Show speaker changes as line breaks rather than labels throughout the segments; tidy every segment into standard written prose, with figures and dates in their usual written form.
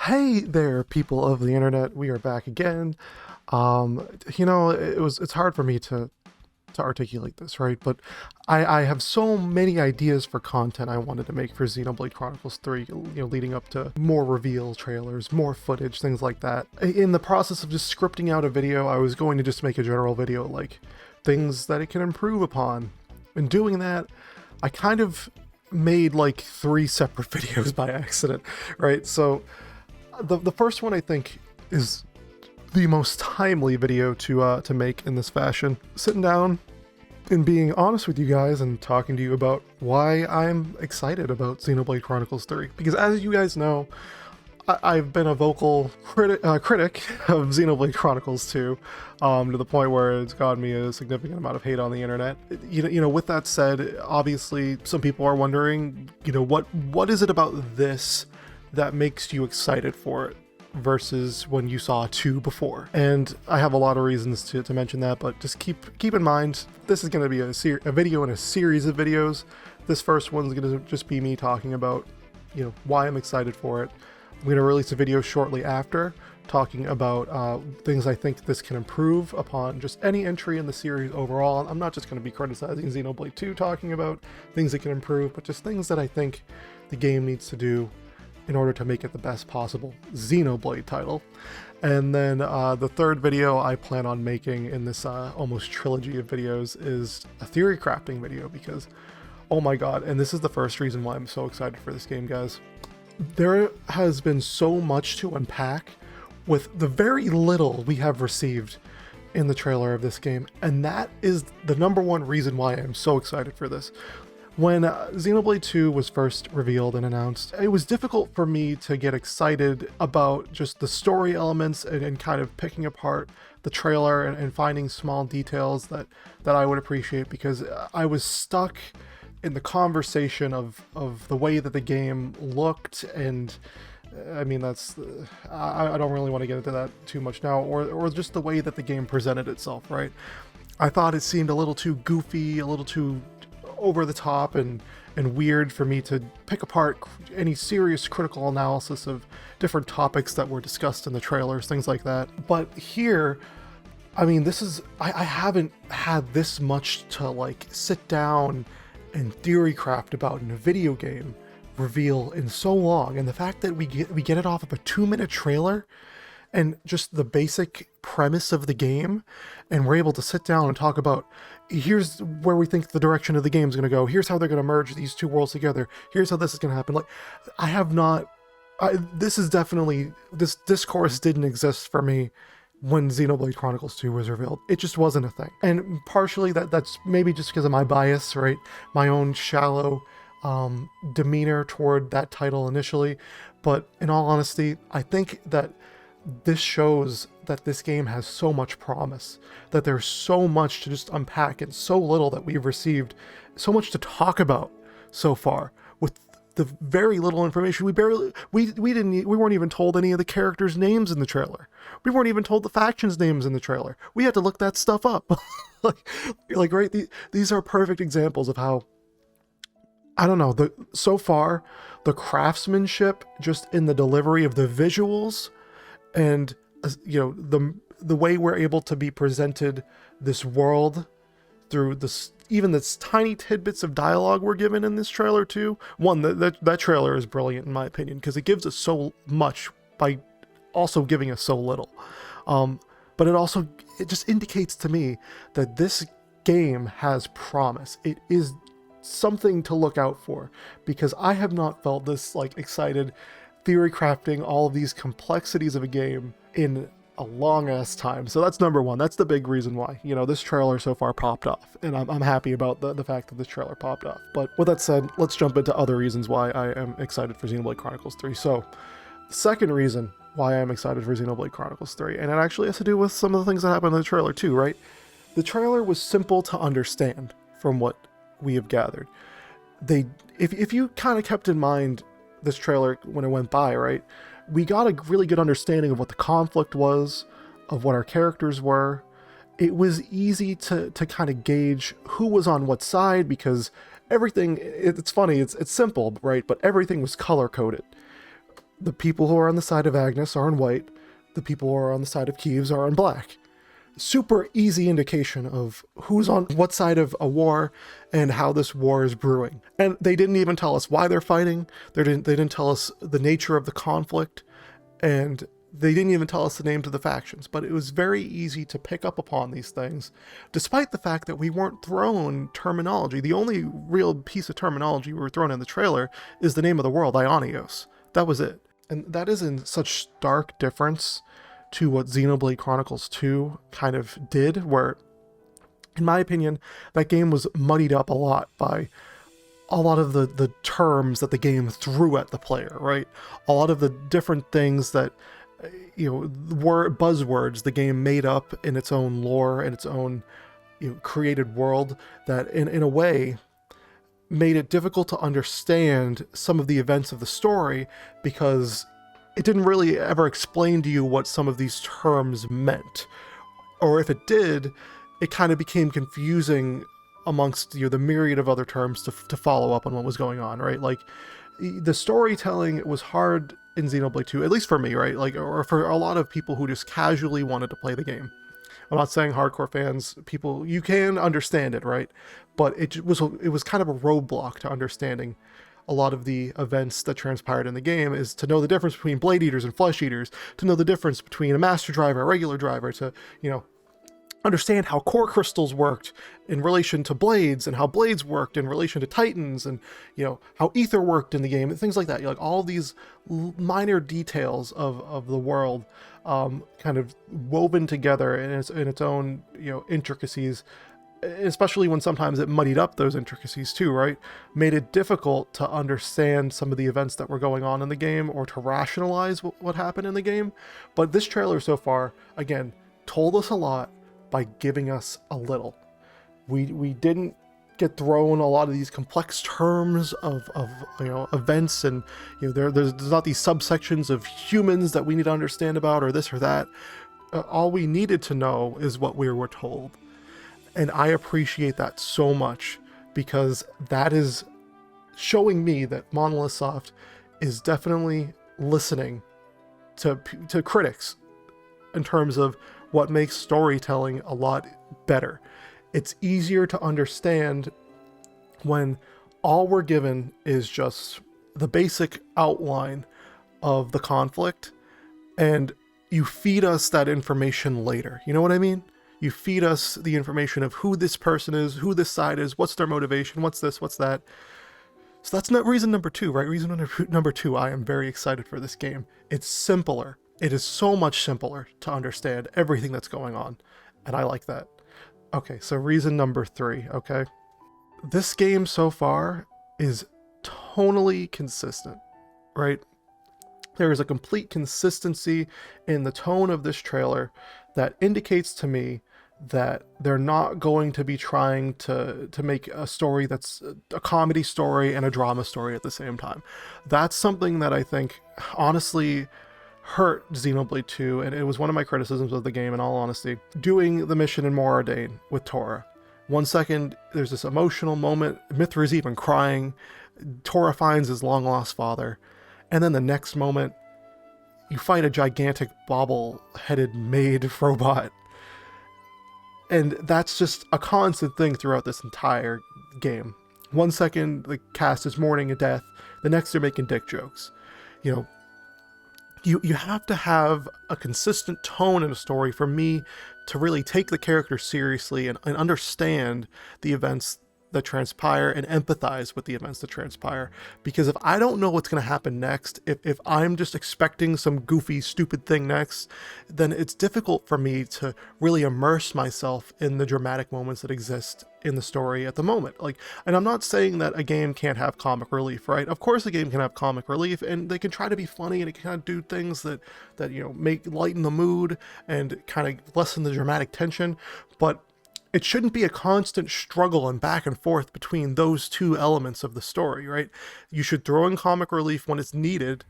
Hey there, people of the internet. We are back again. It's hard for me to articulate this, right? But I have so many ideas for content I wanted to make for Xenoblade Chronicles 3, leading up to more reveal trailers, more footage, things like that. In the process of just scripting out a video, I was going to just make a general video, like things that it can improve upon. In doing that, I kind of made like 3 separate videos by accident, right? So the first one I think is the most timely video to make in this fashion. Sitting down and being honest with you guys and talking to you about why I'm excited about Xenoblade Chronicles 3. Because as you guys know, I've been a vocal critic of Xenoblade Chronicles 2, to the point where it's gotten me a significant amount of hate on the internet. With that said, obviously some people are wondering, what is it about this that makes you excited for it versus when you saw 2 before? And I have a lot of reasons to mention that, but just keep in mind, this is going to be a video in a series of videos. This first one's going to just be me talking about, why I'm excited for it. I'm going to release a video shortly after talking about things I think this can improve upon just any entry in the series overall. I'm not just going to be criticizing Xenoblade 2, talking about things it can improve, but just things that I think the game needs to do in order to make it the best possible Xenoblade title. And then the third video I plan on making in this almost trilogy of videos is a theory crafting video, because oh my god, and this is the first reason why I'm so excited for this game, guys. There has been so much to unpack with the very little we have received in the trailer of this game, and that is the number one reason why I'm so excited for this. When Xenoblade 2 was first revealed and announced, it was difficult for me to get excited about just the story elements and kind of picking apart the trailer and finding small details that I would appreciate, because I was stuck in the conversation of the way that the game looked. And I mean, I don't really want to get into that too much now, or just the way that the game presented itself, right? I thought it seemed a little too goofy, a little too over the top and weird for me to pick apart any serious critical analysis of different topics that were discussed in the trailers, things like that. But here, I mean, I haven't had this much to like sit down and theory craft about in a video game reveal in so long. And the fact that we get it off of a 2-minute trailer and just the basic premise of the game, and we're able to sit down and talk about, here's where we think the direction of the game is going to go, here's how they're going to merge these 2 worlds together, here's how this is going to happen. Like, this discourse didn't exist for me when Xenoblade Chronicles 2 was revealed. It just wasn't a thing. And partially that's maybe just because of my bias, right? My own shallow demeanor toward that title initially. But in all honesty, I think that this shows that this game has so much promise, that there's so much to just unpack and so little that we've received, so much to talk about so far with the very little information. We weren't even told any of the characters' names in the trailer. We weren't even told the factions' names in the trailer. We had to look that stuff up. like right, these are perfect examples of how, I don't know, so far the craftsmanship just in the delivery of the visuals, and the way we're able to be presented this world through this, even this tiny tidbits of dialogue we're given in this trailer too. One, that trailer is brilliant in my opinion, because it gives us so much by also giving us so little. But it just indicates to me that this game has promise. It is something to look out for, because I have not felt this like excited theory crafting all of these complexities of a game in a long ass time. So that's number one. That's the big reason why, this trailer so far popped off, and I'm happy about the fact that this trailer popped off. But with that said, let's jump into other reasons why I am excited for Xenoblade Chronicles 3. So the second reason why I'm excited for Xenoblade Chronicles 3, and it actually has to do with some of the things that happened in the trailer too, right? The trailer was simple to understand from what we have gathered. If you kind of kept in mind this trailer when it went by, right, we got a really good understanding of what the conflict was, of what our characters were. It was easy to kind of gauge who was on what side, because everything, it's funny, it's simple, right, but everything was color coded. The people who are on the side of Agnes are in white. The people who are on the side of Kiev are in black. Super easy indication of who's on what side of a war and how this war is brewing. And they didn't even tell us why they're fighting. They didn't tell us the nature of the conflict, and they didn't even tell us the names of the factions. But it was very easy to pick up upon these things, despite the fact that we weren't thrown terminology. The only real piece of terminology we were thrown in the trailer is the name of the world, Ionios. That was it. And that is in such stark difference to what Xenoblade Chronicles 2 kind of did, where, in my opinion, that game was muddied up a lot by a lot of the terms that the game threw at the player, right? A lot of the different things that, buzzwords the game made up in its own lore and its own created world that, in a way, made it difficult to understand some of the events of the story, because it didn't really ever explain to you what some of these terms meant. Or if it did, it kind of became confusing amongst the myriad of other terms to follow up on what was going on, right? Like, the storytelling was hard in Xenoblade 2, at least for me, right? Like, or for a lot of people who just casually wanted to play the game. I'm not saying hardcore fans, people, you can understand it, right? But it was kind of a roadblock to understanding a lot of the events that transpired in the game, is to know the difference between blade eaters and flesh eaters, to know the difference between a master driver, a regular driver, to, understand how core crystals worked in relation to blades, and how blades worked in relation to titans, and, how ether worked in the game, and things like that. Like, all these minor details of the world, kind of woven together in its own, intricacies, especially when sometimes it muddied up those intricacies too, right? Made it difficult to understand some of the events that were going on in the game, or to rationalize what happened in the game. But this trailer so far, again, told us a lot by giving us a little. We didn't get thrown a lot of these complex terms of events, and there's not these subsections of humans that we need to understand about, or this or that. All we needed to know is what we were told. And I appreciate that so much, because that is showing me that Monolith Soft is definitely listening to critics in terms of what makes storytelling a lot better. It's easier to understand when all we're given is just the basic outline of the conflict, and you feed us that information later. You know what I mean? You feed us the information of who this person is, who this side is, what's their motivation, what's this, what's that. So that's not reason number two, right? Reason number two, I am very excited for this game. It's simpler. It is so much simpler to understand everything that's going on, and I like that. Okay, so reason number three, okay? This game so far is tonally consistent, right? There is a complete consistency in the tone of this trailer that indicates to me that they're not going to be trying to make a story that's a comedy story and a drama story at the same time. That's something that I think honestly hurt Xenoblade 2, and it was one of my criticisms of the game, in all honesty. Doing the mission in Moradane with Tora. 1 second, there's this emotional moment, Mithra's even crying, Tora finds his long-lost father, and then the next moment, you fight a gigantic bobble-headed maid robot. And that's just a constant thing throughout this entire game. 1 second, the cast is mourning a death. The next, they're making dick jokes. You have to have a consistent tone in a story for me to really take the character seriously and understand the events that transpire and empathize with the events that transpire. Because if I don't know what's going to happen next, if I'm just expecting some goofy, stupid thing next, then it's difficult for me to really immerse myself in the dramatic moments that exist in the story at the moment. And I'm not saying that a game can't have comic relief, right? Of course a game can have comic relief, and they can try to be funny, and it can kind of do things that make lighten the mood and kind of lessen the dramatic tension, but it shouldn't be a constant struggle and back and forth between those two elements of the story, right? You should throw in comic relief when it's needed,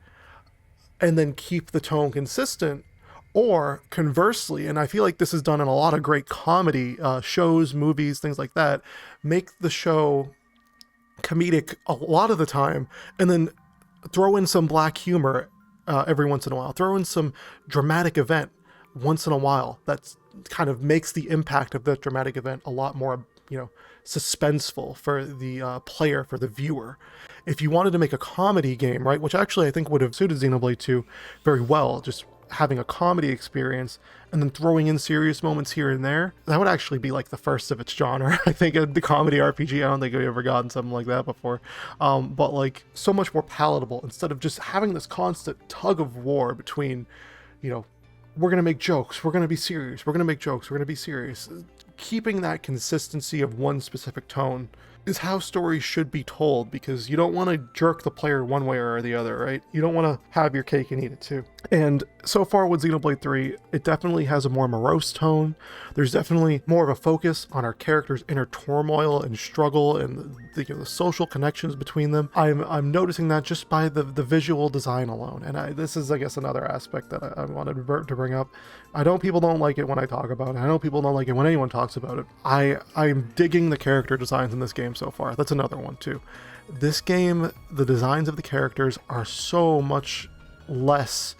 and then keep the tone consistent. Or conversely, and I feel like this is done in a lot of great comedy shows, movies, things like that, make the show comedic a lot of the time, and then throw in some black humor every once in a while. Throw in some dramatic event once in a while. That's kind of makes the impact of that dramatic event a lot more, suspenseful for the player, for the viewer. If you wanted to make a comedy game, right, which actually I think would have suited Xenoblade 2 very well, just having a comedy experience and then throwing in serious moments here and there, that would actually be like the first of its genre. I think the comedy RPG, I don't think I've ever gotten something like that before. But like so much more palatable instead of just having this constant tug of war between, we're going to make jokes, we're going to be serious, we're going to make jokes, we're going to be serious. Keeping that consistency of one specific tone is how stories should be told, because you don't want to jerk the player one way or the other, right? You don't want to have your cake and eat it too. And so far with Xenoblade 3, it definitely has a more morose tone. There's definitely more of a focus on our characters' inner turmoil and struggle and the social connections between them. I'm noticing that just by the visual design alone. And this is, I guess, another aspect that I wanted to bring up. People don't like it when I talk about it. I know people don't like it when anyone talks about it. I'm digging the character designs in this game so far. That's another one too. This game, the designs of the characters are so much less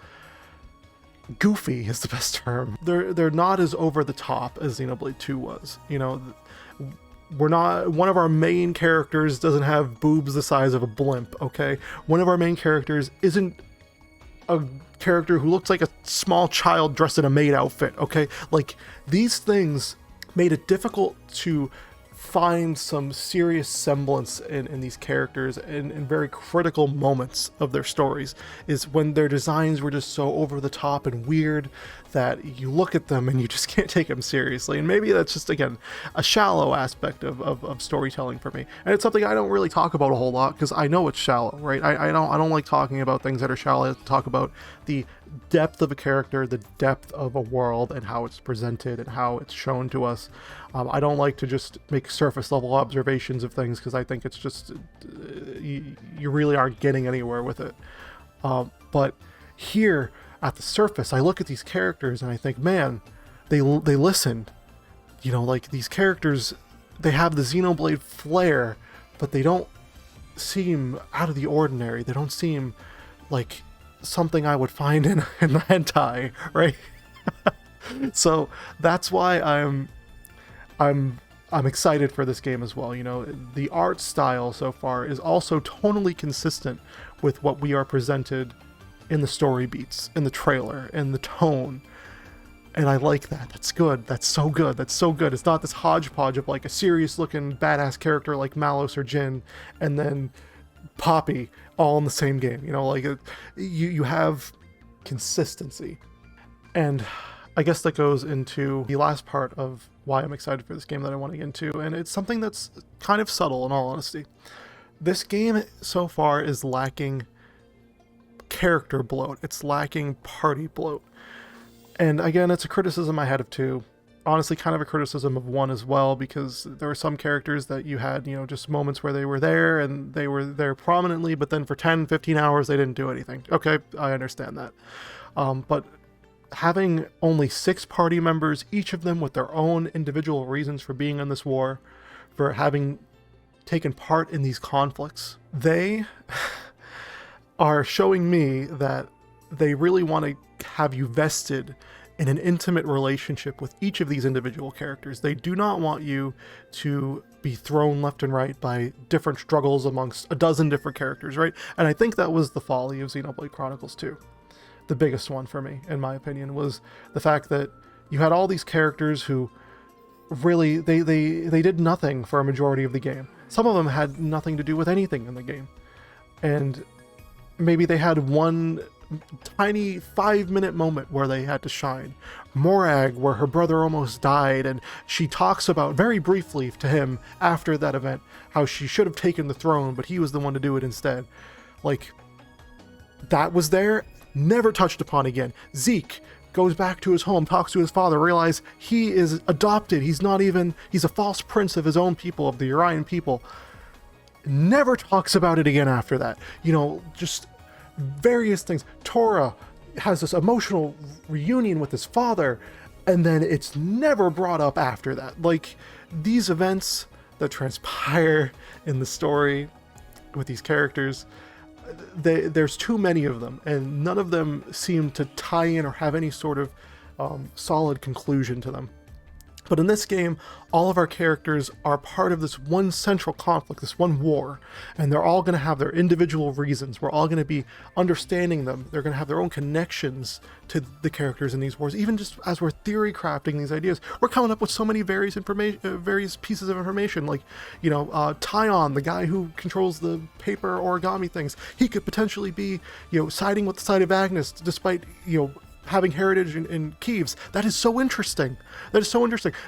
goofy is the best term. They're not as over the top as Xenoblade 2 was. We're not, one of our main characters doesn't have boobs the size of a blimp, okay? One of our main characters isn't a character who looks like a small child dressed in a maid outfit, okay? Like, these things made it difficult to find some serious semblance in these characters in very critical moments of their stories, is when their designs were just so over the top and weird that you look at them and you just can't take them seriously. And maybe that's just, again, a shallow aspect of storytelling for me. And it's something I don't really talk about a whole lot because I know it's shallow, right? I don't like talking about things that are shallow. I like to talk about the depth of a character, the depth of a world, and how it's presented and how it's shown to us. I don't like to just make surface level observations of things because I think it's just you really aren't getting anywhere with it. But here at the surface, I look at these characters and I think, man, they listened. Like these characters, they have the Xenoblade flair, but they don't seem out of the ordinary. They don't seem like something I would find in hentai, right? So that's why I'm excited for this game as well. The art style so far is also tonally consistent with what we are presented in the story beats, in the trailer, in the tone. And I like that. That's good. That's so good. That's so good. It's not this hodgepodge of like a serious looking badass character like Malos or Jin and then Poppy all in the same game. You have consistency. And I guess that goes into the last part of why I'm excited for this game that I want to get into, and it's something that's kind of subtle in all honesty. This game so far is lacking character bloat. It's lacking party bloat. And again, it's a criticism I had of 2. Honestly, kind of a criticism of 1 as well, because there were some characters that you had, just moments where they were there and they were there prominently, but then for 10, 15 hours, they didn't do anything. Okay, I understand that. But having only 6 party members, each of them with their own individual reasons for being in this war, for having taken part in these conflicts, they are showing me that they really want to have you vested in an intimate relationship with each of these individual characters. They do not want you to be thrown left and right by different struggles amongst a dozen different characters, right? And I think that was the folly of Xenoblade Chronicles 2. The biggest one for me, in my opinion, was the fact that you had all these characters who really, they did nothing for a majority of the game. Some of them had nothing to do with anything in the game. And maybe they had one tiny 5-minute moment where they had to shine. Morag, where her brother almost died, and she talks about very briefly to him after that event how she should have taken the throne, but he was the one to do it instead. Like, that was there, never touched upon again. Zeke goes back to his home, talks to his father, realizes he is adopted. He's a false prince of his own people, of the Urian people. Never talks about it again after that. Just various things. Tora has this emotional reunion with his father, and then it's never brought up after that. Like, these events that transpire in the story with these characters, there's too many of them, and none of them seem to tie in or have any sort of solid conclusion to them. But in this game, all of our characters are part of this one central conflict, this one war, and they're all going to have their individual reasons. We're all going to be understanding them. They're going to have their own connections to the characters in these wars. Even just as we're theory crafting these ideas, we're coming up with so many various pieces of information. Like, Tyon, the guy who controls the paper origami things, he could potentially be, siding with the side of Agnes, despite, having heritage in Kiev. That is so interesting.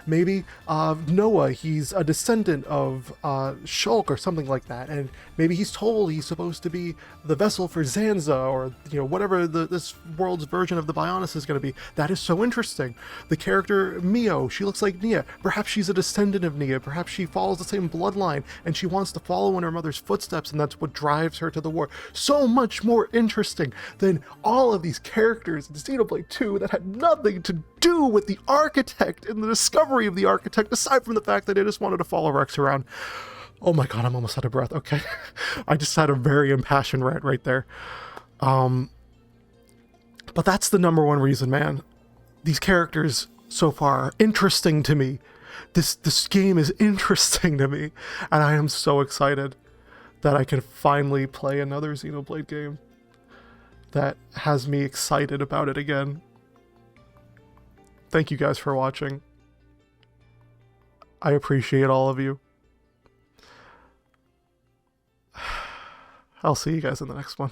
Maybe Noah, he's a descendant of Shulk or something like that, and maybe he's told he's supposed to be the vessel for Zanza, or whatever this world's version of the Bionis is going to be. That is so interesting. The character Mio, she looks like Nia. Perhaps she's a descendant of Nia. Perhaps she follows the same bloodline, and she wants to follow in her mother's footsteps, and that's what drives her to the war. So much more interesting than all of these characters in Xenoblade 2 that had nothing to do with the architect and the discovery of the architect, aside from the fact that I just wanted to follow Rex around. Oh my god, I'm almost out of breath. Okay. I just had a very impassioned rant right there. But that's the number one reason, man. These characters so far are interesting to me. This game is interesting to me, and I am so excited that I can finally play another Xenoblade game that has me excited about it again. Thank you guys for watching. I appreciate all of you. I'll see you guys in the next one.